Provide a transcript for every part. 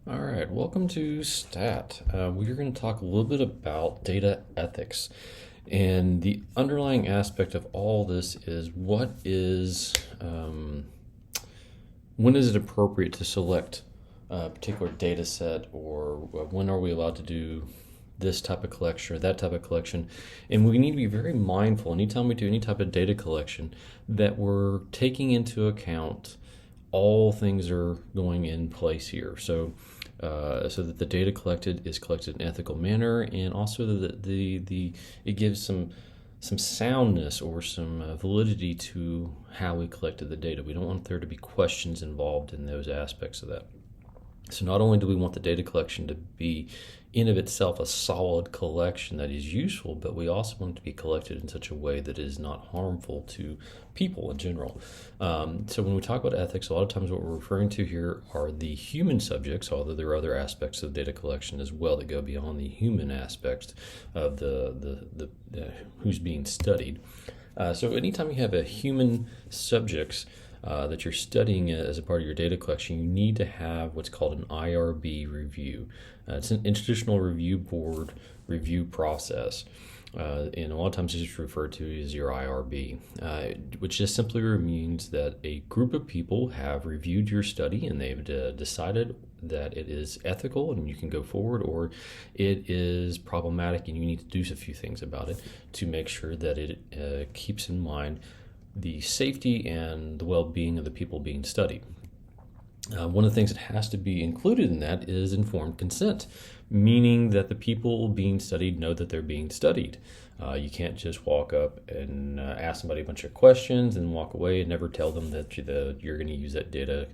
All right, welcome to STAT. We're going to talk a little bit about data ethics. And the underlying aspect of all this is when is it appropriate to select a particular data set, or when are we allowed to do this type of collection or that type of collection. And we need to be very mindful anytime we do any type of data collection that we're taking into account all things are going in place here. So that the data collected is collected in an ethical manner, and also that the it gives some soundness or some validity to how we collected the data. We don't want there to be questions involved in those aspects of that. So not only do we want the data collection to be in of itself a solid collection that is useful, but we also want it to be collected in such a way that is not harmful to people in general. So when we talk about ethics, a lot of times what we're referring to here are the human subjects, although there are other aspects of data collection as well that go beyond the human aspects of the who's being studied. So anytime you have a human subjects that you're studying as a part of your data collection, you need to have what's called an IRB review. It's an institutional review board review process. And a lot of times it's referred to as your IRB, which just simply means that a group of people have reviewed your study and they've decided that it is ethical and you can go forward, or it is problematic and you need to do a few things about it to make sure that it keeps in mind the safety and the well-being of the people being studied. One of the things that has to be included in that is informed consent, meaning that the people being studied know that they're being studied. You can't just walk up and ask somebody a bunch of questions and walk away and never tell them that you're going to use that data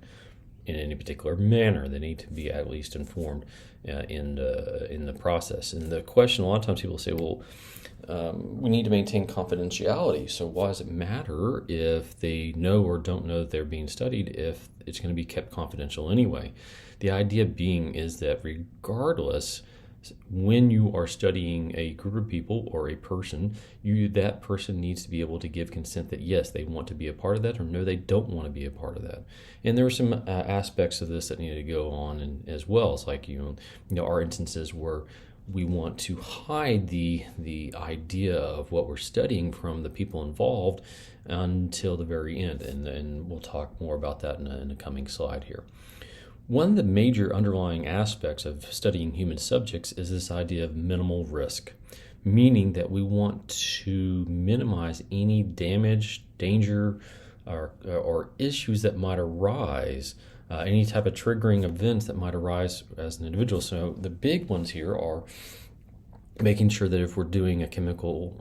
in any particular manner. They need to be at least informed in the process. And the question, a lot of times people say, well, we need to maintain confidentiality. So why does it matter if they know or don't know that they're being studied if it's going to be kept confidential anyway? The idea being is that regardless, when you are studying a group of people or a person, that person needs to be able to give consent that yes, they want to be a part of that, or no, they don't want to be a part of that. And there are some aspects of this that need to go on as well. It's like our instances where we want to hide the idea of what we're studying from the people involved until the very end, and we'll talk more about that in a coming slide here. One of the major underlying aspects of studying human subjects is this idea of minimal risk, meaning that we want to minimize any damage, danger, or issues that might arise, any type of triggering events that might arise as an individual. So the big ones here are making sure that if we're doing a chemical,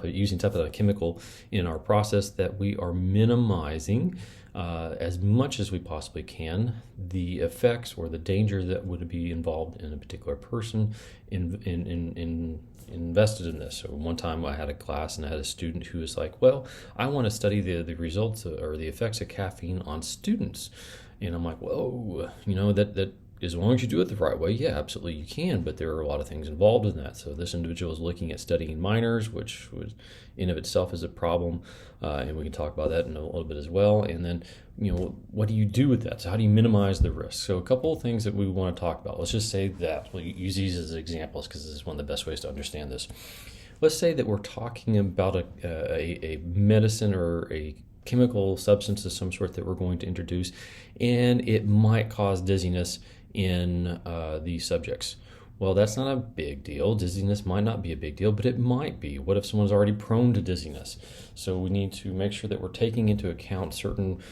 using type of a chemical in our process, that we are minimizing as much as we possibly can the effects or the danger that would be involved in a particular person invested in this. So one time I had a class and I had a student who was like, well, I want to study the results or the effects of caffeine on students. And I'm like, whoa, that as long as you do it the right way, yeah, absolutely you can, but there are a lot of things involved in that. So this individual is looking at studying minors, which was in of itself is a problem, and we can talk about that in a little bit as well. And then, what do you do with that? So how do you minimize the risk? So a couple of things that we want to talk about. Let's just say that we'll use these as examples because this is one of the best ways to understand this. Let's say that we're talking about a medicine or a chemical substance of some sort that we're going to introduce, and it might cause dizziness in these subjects. Well, that's not a big deal. Dizziness might not be a big deal, but it might be. What if someone's already prone to dizziness? So we need to make sure that we're taking into account certain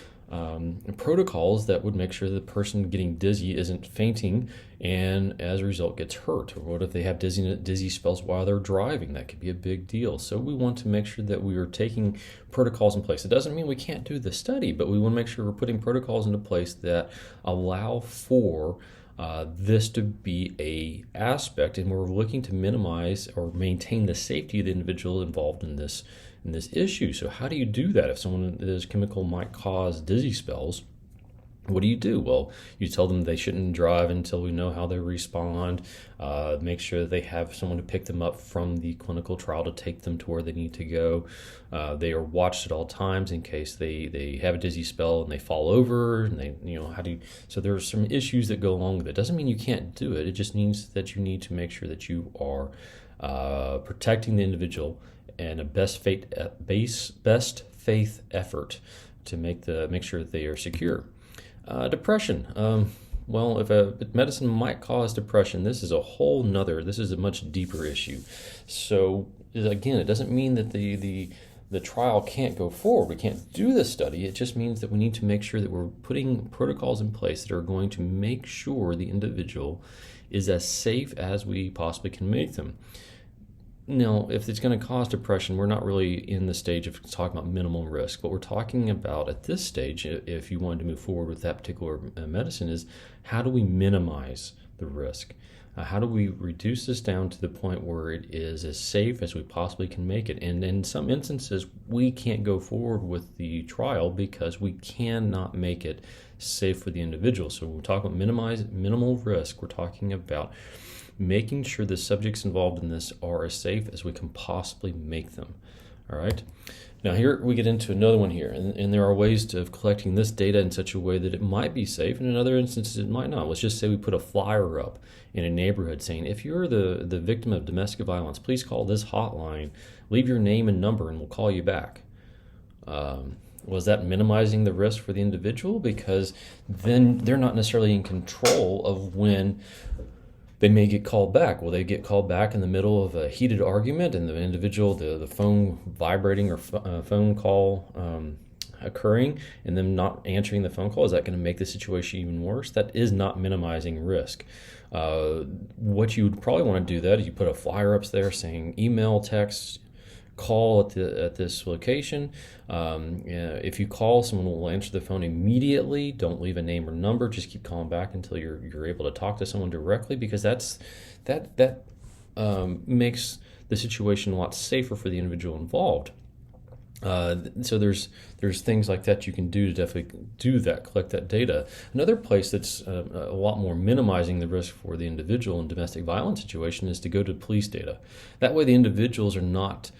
protocols that would make sure the person getting dizzy isn't fainting and as a result gets hurt. Or what if they have dizzy spells while they're driving? That could be a big deal. So we want to make sure that we are taking protocols in place. It doesn't mean we can't do the study, but we want to make sure we're putting protocols into place that allow for this to be a aspect, and we're looking to minimize or maintain the safety of the individual involved in this issue. So how do you do that if this chemical might cause dizzy spells? What do you do? Well, you tell them they shouldn't drive until we know how they respond. Make sure that they have someone to pick them up from the clinical trial to take them to where they need to go. They are watched at all times in case they have a dizzy spell and they fall over, and how do you, so there are some issues that go along with it. Doesn't mean you can't do it. It just means that you need to make sure that you are protecting the individual and a best faith effort to make sure that they are secure. Depression. Well, if medicine might cause depression, this is a much deeper issue. So again, it doesn't mean that the trial can't go forward. We can't do this study. It just means that we need to make sure that we're putting protocols in place that are going to make sure the individual is as safe as we possibly can make them. Now, if it's going to cause depression, we're not really in the stage of talking about minimal risk. What we're talking about at this stage, if you wanted to move forward with that particular medicine, is how do we minimize the risk? How do we reduce this down to the point where it is as safe as we possibly can make it? And in some instances, we can't go forward with the trial because we cannot make it safe for the individual. So when we talk about minimal risk, we're talking about making sure the subjects involved in this are as safe as we can possibly make them. All right. Now here we get into another one here, and there are ways of collecting this data in such a way that it might be safe, and in other instances it might not. Let's just say we put a flyer up in a neighborhood saying, if you're the victim of domestic violence, please call this hotline, leave your name and number, and we'll call you back. Was that minimizing the risk for the individual? Because then they're not necessarily in control of when they may get called back. Will they get called back in the middle of a heated argument and the individual, the phone vibrating or phone call occurring and them not answering the phone call? Is that going to make the situation even worse? That is not minimizing risk. What you would probably want to do that is you put a flyer up there saying email, text, call at this location. If you call, someone will answer the phone immediately. Don't leave a name or number. Just keep calling back until you're able to talk to someone directly, because that makes the situation a lot safer for the individual involved. So there's things like that you can do to definitely do that, collect that data. Another place that's a lot more minimizing the risk for the individual in domestic violence situation is to go to police data. That way the individuals are not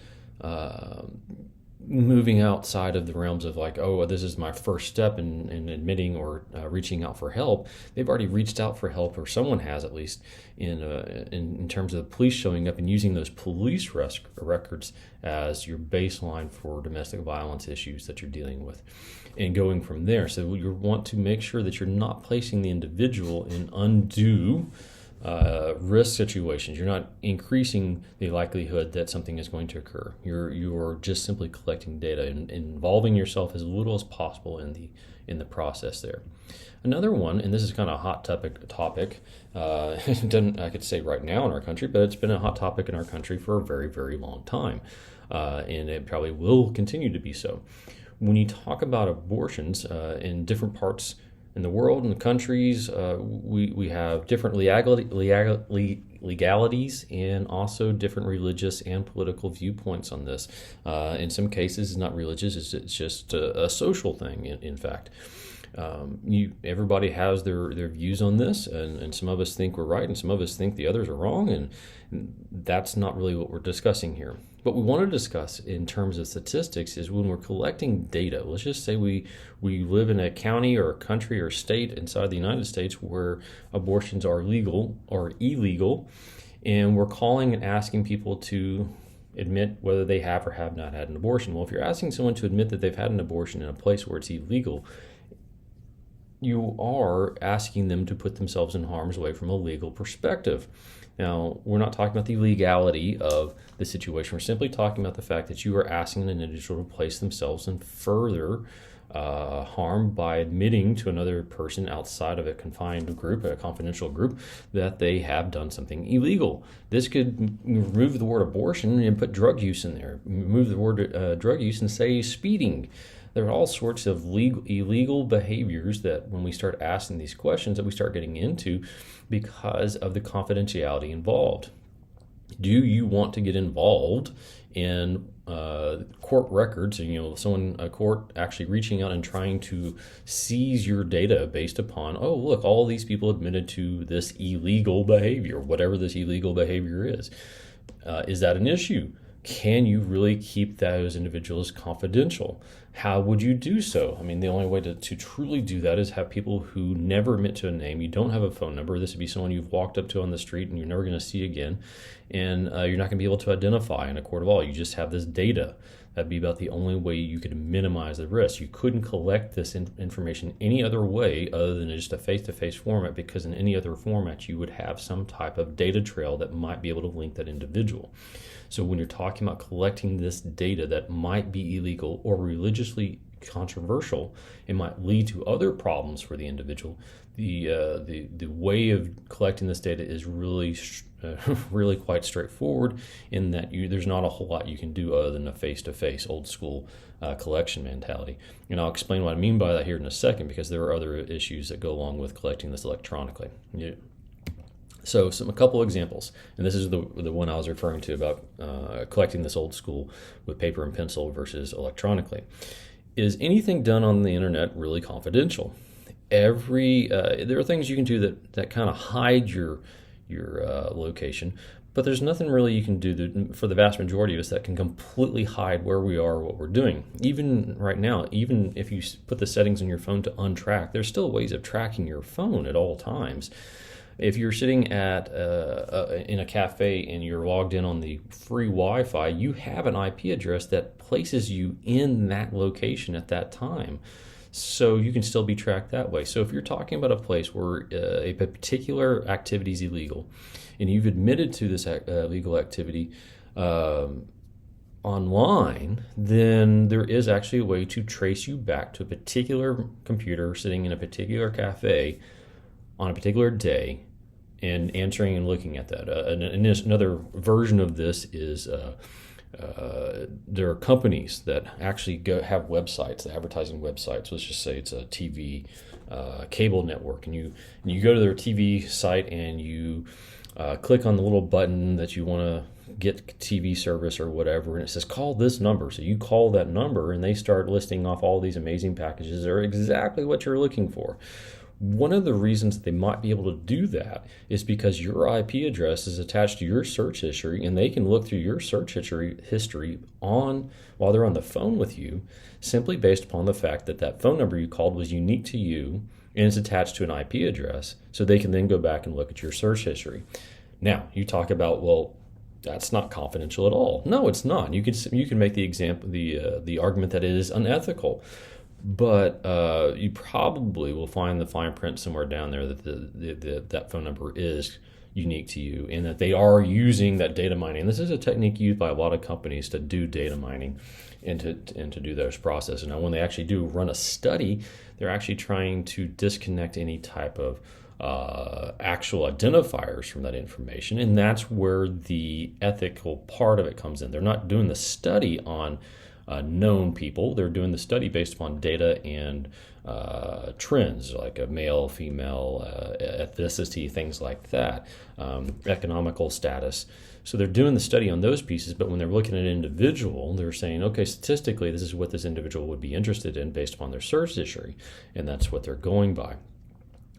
moving outside of the realms of like, oh, this is my first step in admitting or reaching out for help. They've already reached out for help, or someone has at least, in terms of the police showing up and using those police records as your baseline for domestic violence issues that you're dealing with, and going from there. So you want to make sure that you're not placing the individual in undue risk situations. You're not increasing the likelihood that something is going to occur. You're just simply collecting data and involving yourself as little as possible in the process there. Another one, and this is kind of a hot topic. I could say right now in our country, but it's been a hot topic in our country for a very, very long time, and it probably will continue to be so. When you talk about abortions in different parts in the world and the countries, we have different legalities and also different religious and political viewpoints on this. In some cases, it's not religious; it's just a social thing. In fact, everybody has their views on this, and some of us think we're right, and some of us think the others are wrong, and that's not really what we're discussing here. What we want to discuss in terms of statistics is when we're collecting data. Let's just say we live in a county or a country or state inside the United States where abortions are legal or illegal, and we're calling and asking people to admit whether they have or have not had an abortion. Well, if you're asking someone to admit that they've had an abortion in a place where it's illegal, you are asking them to put themselves in harm's way from a legal perspective. Now, we're not talking about the legality of the situation. We're simply talking about the fact that you are asking an individual to place themselves in further harm by admitting to another person outside of a confined group, a confidential group, that they have done something illegal. This could remove the word abortion and put drug use in there. Remove the word drug use and say speeding. There are all sorts of illegal behaviors that when we start asking these questions that we start getting into because of the confidentiality involved. Do you want to get involved in court records, and a court actually reaching out and trying to seize your data based upon, oh, look, all these people admitted to this illegal behavior, whatever this illegal behavior is. Is that an issue? Can you really keep those individuals confidential? How would you do so? I mean, the only way to truly do that is have people who never admit to a name. You don't have a phone number. This would be someone you've walked up to on the street and you're never going to see again. And you're not going to be able to identify in a court of law. You just have this data. That'd be about the only way you could minimize the risk. You couldn't collect this information any other way other than just a face-to-face format, because in any other format you would have some type of data trail that might be able to link that individual. So when you're talking about collecting this data that might be illegal or religiously controversial, it might lead to other problems for the individual. The way of collecting this data is really quite straightforward, in that there's not a whole lot you can do other than a face-to-face old school collection mentality. And I'll explain what I mean by that here in a second, because there are other issues that go along with collecting this electronically. So a couple examples, and this is the one I was referring to about collecting this old school with paper and pencil versus electronically. Is anything done on the internet really confidential? There are things you can do that kind of hide your location, but there's nothing really you can do for the vast majority of us that can completely hide where we are or what we're doing. Even right now, even if you put the settings on your phone to untrack, there's still ways of tracking your phone at all times. If you're sitting at in a cafe and you're logged in on the free Wi-Fi, you have an IP address that places you in that location at that time. So you can still be tracked that way. So if you're talking about a place where a particular activity is illegal, and you've admitted to this illegal activity online, then there is actually a way to trace you back to a particular computer sitting in a particular cafe on a particular day and answering and looking at that. And another version of this is there are companies that actually have websites, advertising websites. Let's just say it's a TV cable network, and you go to their TV site and you click on the little button that you want to get TV service or whatever, and it says call this number. So you call that number and they start listing off all these amazing packages that are exactly what you're looking for. One of the reasons that they might be able to do that is because your IP address is attached to your search history, and they can look through your search history while they're on the phone with you, simply based upon the fact that that phone number you called was unique to you and it's attached to an IP address, so they can then go back and look at your search history. Now, you talk about, well, that's not confidential at all. No, it's not. You can make the argument that it is unethical. But you probably will find the fine print somewhere down there that that phone number is unique to you, and that they are using that data mining. And this is a technique used by a lot of companies to do data mining and to do those processes. Now, when they actually do run a study, they're actually trying to disconnect any type of actual identifiers from that information, and that's where the ethical part of it comes in. They're not doing the study on known people. They're doing the study based upon data and trends, like a male, female, ethnicity, things like that, economical status. So they're doing the study on those pieces, but when they're looking at an individual, they're saying, okay, statistically, this is what this individual would be interested in based upon their search history, and that's what they're going by.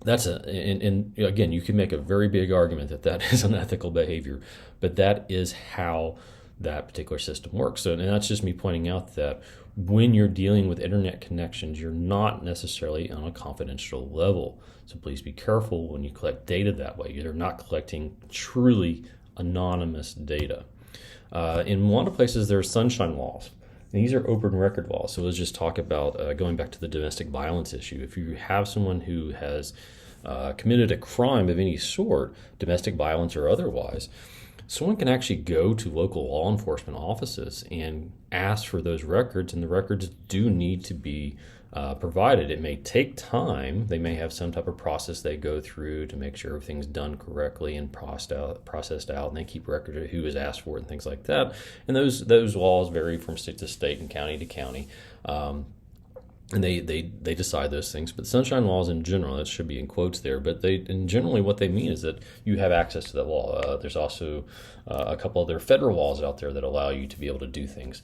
And again, you can make a very big argument that is unethical behavior, but that is how that particular system works. So, and that's just me pointing out that when you're dealing with internet connections, you're not necessarily on a confidential level. So please be careful when you collect data that way. You're not collecting truly anonymous data. In a lot of places, there are sunshine laws. And these are open record laws. So let's just talk about going back to the domestic violence issue. If you have someone who has committed a crime of any sort, domestic violence or otherwise, someone can actually go to local law enforcement offices and ask for those records, and the records do need to be provided. It may take time. They may have some type of process they go through to make sure everything's done correctly and processed out, and they keep record of who has asked for it and things like that. And those laws vary from state to state and county to county. and they decide those things. But sunshine laws in general, that should be in quotes there, but and generally what they mean is that you have access to that law. There's also a couple other federal laws out there that allow you to be able to do things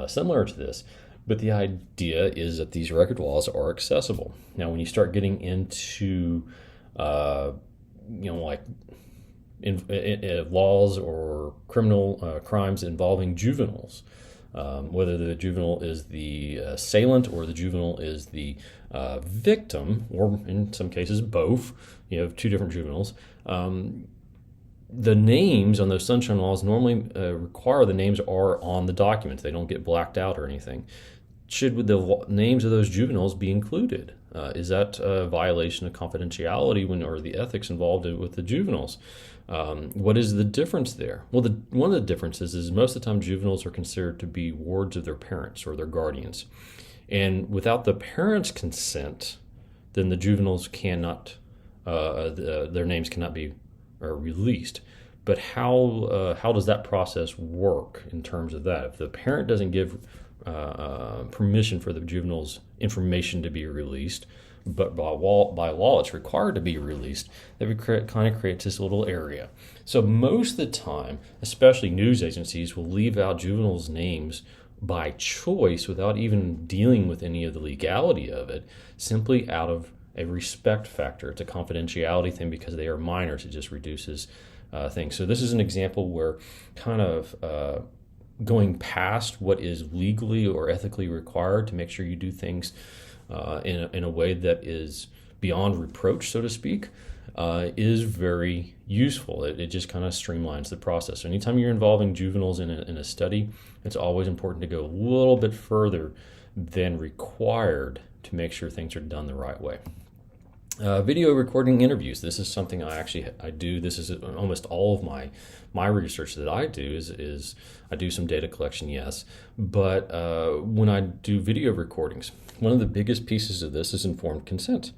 similar to this. But the idea is that these record laws are accessible. Now, when you start getting into like laws or criminal crimes involving juveniles, whether the juvenile is the assailant or the juvenile is the victim, or in some cases both, you have two different juveniles, the names on those sunshine laws normally require the names are on the documents. They don't get blacked out or anything. Should the names of those juveniles be included? Is that a violation of confidentiality or the ethics involved with the juveniles? What is the difference there? Well, one of the differences is most of the time juveniles are considered to be wards of their parents or their guardians. And without the parents' consent, then the juveniles cannot, their names cannot be released. But how does that process work in terms of that? If the parent doesn't give permission for the juvenile's information to be released, but by law it's required to be released, that would kind of create this little area. So most of the time, especially news agencies, will leave out juveniles' names by choice without even dealing with any of the legality of it, simply out of a respect factor. It's a confidentiality thing because they are minors. It just reduces things. So this is an example where kind of going past what is legally or ethically required to make sure you do things in a way that is beyond reproach, so to speak, is very useful. It just kind of streamlines the process. So anytime you're involving juveniles in a study, it's always important to go a little bit further than required to make sure things are done the right way. Video recording interviews. This is something I do. This is almost all of my research that I do is I do some data collection, yes, but when I do video recordings, one of the biggest pieces of this is informed consent.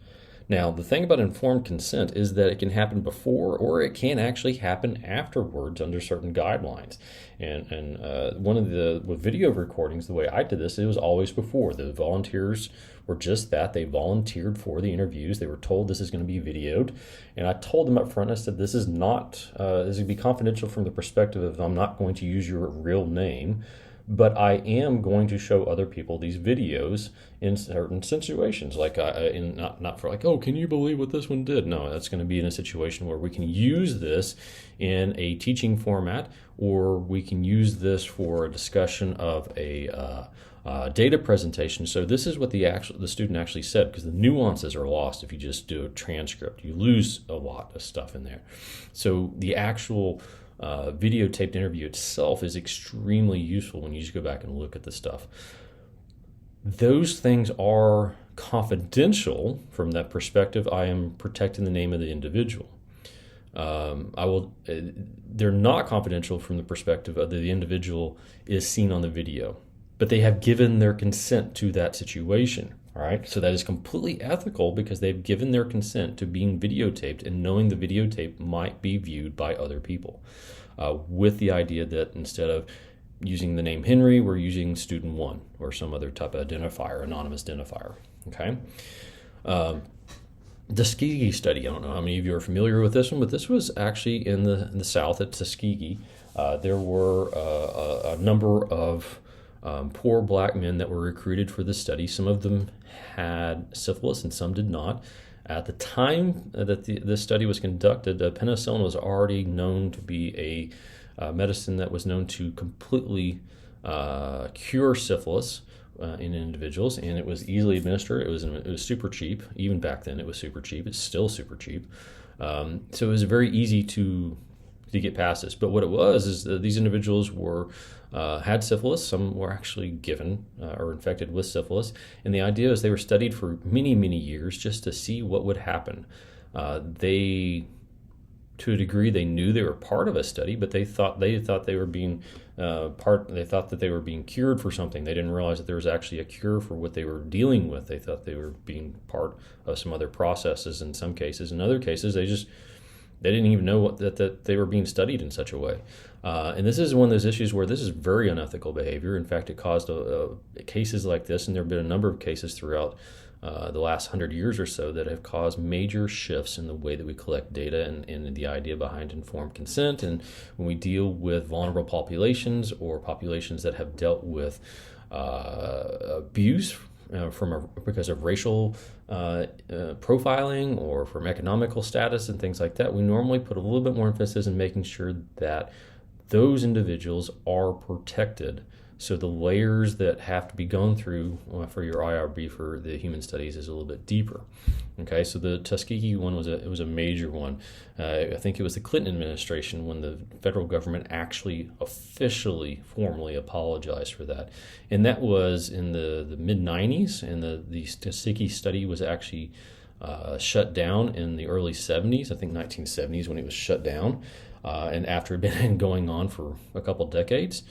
Now, the thing about informed consent is that it can happen before or it can actually happen afterwards under certain guidelines. And with video recordings, the way I did this, it was always before. The volunteers were just that. They volunteered for the interviews. They were told this is going to be videoed. And I told them up front, I said, this is not, this would be confidential from the perspective of I'm not going to use your real name, but I am going to show other people these videos in certain situations, like not for like, oh, can you believe what this one did? No, that's going to be in a situation where we can use this in a teaching format, or we can use this for a discussion of a data presentation. So this is what the student actually said, because the nuances are lost if you just do a transcript. You lose a lot of stuff in there. So the actual videotaped interview itself is extremely useful when you just go back and look at the stuff. Those things are confidential from that perspective. I am protecting the name of the individual. They're not confidential from the perspective of the individual is seen on the video, but they have given their consent to that situation. All right, so that is completely ethical because they've given their consent to being videotaped and knowing the videotape might be viewed by other people, with the idea that instead of using the name Henry, we're using student one or some other type of identifier, anonymous identifier. Okay. Tuskegee study. I don't know how many of you are familiar with this one, but this was actually in the South at Tuskegee. There were a number of poor black men that were recruited for the study. Some of them had syphilis and some did not. At the time that this study was conducted, penicillin was already known to be a medicine that was known to completely cure syphilis in individuals, and it was easily administered. It was super cheap. Even back then, it was super cheap. It's still super cheap. So it was very easy to get past this. But what it was is that these individuals had syphilis. Some were actually given or infected with syphilis. And the idea is they were studied for many, many years just to see what would happen. To a degree, they knew they were part of a study, but they thought they were being They thought that they were being cured for something. They didn't realize that there was actually a cure for what they were dealing with. They thought they were being part of some other processes in some cases. In other cases, they just They didn't even know that they were being studied in such a way. And this is one of those issues where this is very unethical behavior. In fact, it caused cases like this, and there have been a number of cases throughout the last 100 years or so that have caused major shifts in the way that we collect data and the idea behind informed consent. And when we deal with vulnerable populations or populations that have dealt with abuse because of racial profiling or from economical status and things like that, we normally put a little bit more emphasis in making sure that those individuals are protected. So the layers that have to be gone through for your IRB for the human studies is a little bit deeper. Okay, so the Tuskegee one was a major one. I think it was the Clinton administration when the federal government actually officially, formally apologized for that. And that was in the mid-90s, and the Tuskegee study was actually shut down in the early 70s, I think 1970s when it was shut down, and after it had been going on for a couple decades.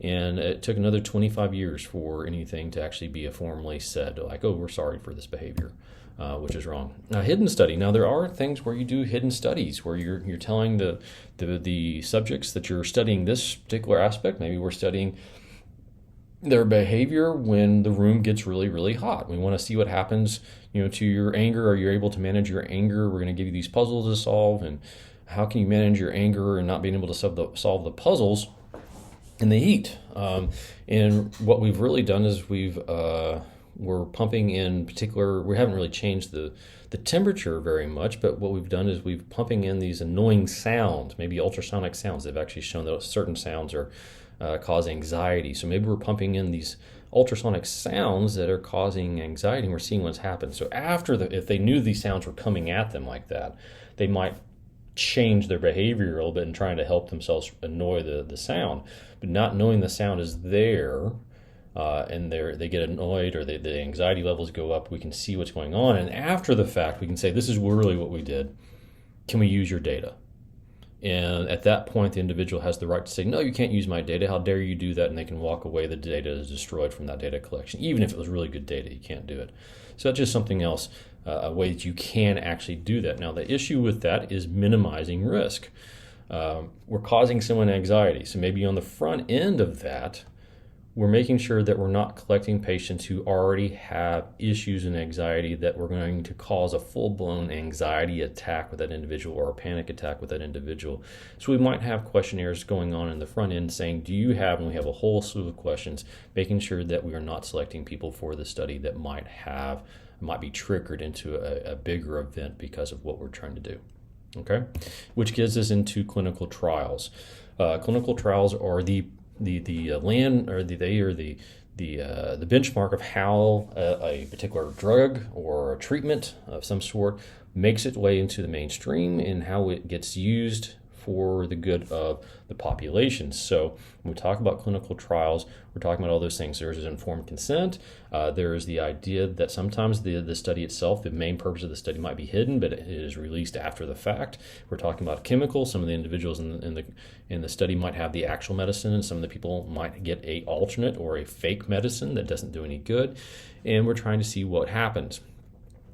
And it took another 25 years for anything to actually be formally said, like, oh, we're sorry for this behavior, which is wrong. Now, hidden study. Now, there are things where you do hidden studies, where you're telling the subjects that you're studying this particular aspect. Maybe we're studying their behavior when the room gets really, really hot. We want to see what happens, to your anger. Are you able to manage your anger? We're going to give you these puzzles to solve, and how can you manage your anger and not being able to solve the puzzles in the heat? And what we've really done is we're pumping in particular. We haven't really changed the temperature very much, but what we've done is we've pumping in these annoying sounds, maybe ultrasonic sounds. They've actually shown that certain sounds are cause anxiety. So maybe we're pumping in these ultrasonic sounds that are causing anxiety, and we're seeing what's happened. So if they knew these sounds were coming at them like that, they might change their behavior a little bit in trying to help themselves annoy the sound. But not knowing the sound is there, and they get annoyed, or the anxiety levels go up, we can see what's going on. And after the fact, we can say, this is really what we did. Can we use your data? And at that point, the individual has the right to say, no, you can't use my data. How dare you do that? And they can walk away. The data is destroyed from that data collection. Even if it was really good data, you can't do it. So that's just something else, a way that you can actually do that. Now, the issue with that is minimizing risk. We're causing someone anxiety. So maybe on the front end of that, we're making sure that we're not collecting patients who already have issues and anxiety that we're going to cause a full-blown anxiety attack with that individual or a panic attack with that individual. So we might have questionnaires going on in the front end saying, do you have, and we have a whole slew of questions, making sure that we are not selecting people for the study that might be triggered into a bigger event because of what we're trying to do. Okay, which gets us into clinical trials. Clinical trials are the benchmark of how a particular drug or a treatment of some sort makes its way into the mainstream and how it gets used for the good of the population. So when we talk about clinical trials, we're talking about all those things. There's informed consent. There's the idea that sometimes the study itself, the main purpose of the study might be hidden, but it is released after the fact. We're talking about chemicals. Some of the individuals in the study might have the actual medicine, and some of the people might get a alternate or a fake medicine that doesn't do any good. And we're trying to see what happens.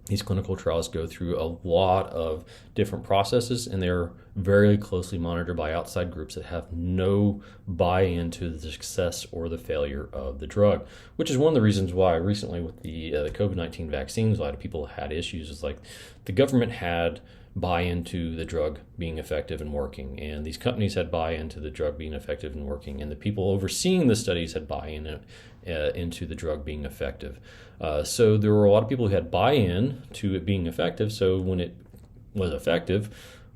These clinical trials go through a lot of different processes, and they're very closely monitored by outside groups that have no buy-in to the success or the failure of the drug, which is one of the reasons why recently with the COVID-19 vaccines, a lot of people had issues. It's like the government had buy-in to the drug being effective and working, and these companies had buy-in to the drug being effective and working, and the people overseeing the studies had buy-in into the drug being effective. So there were a lot of people who had buy-in to it being effective, so when it was effective,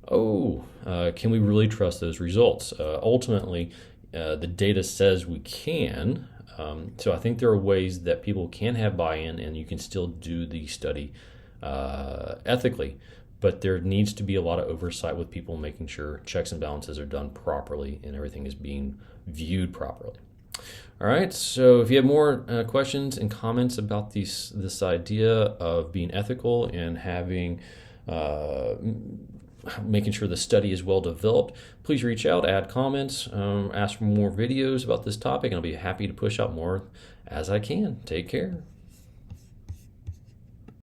can we really trust those results? Ultimately, the data says we can, so I think there are ways that people can have buy-in and you can still do the study ethically. But there needs to be a lot of oversight with people making sure checks and balances are done properly and everything is being viewed properly. All right, so if you have more questions and comments about this idea of being ethical and having making sure the study is well developed, please reach out, add comments, ask for more videos about this topic, and I'll be happy to push out more as I can. Take care.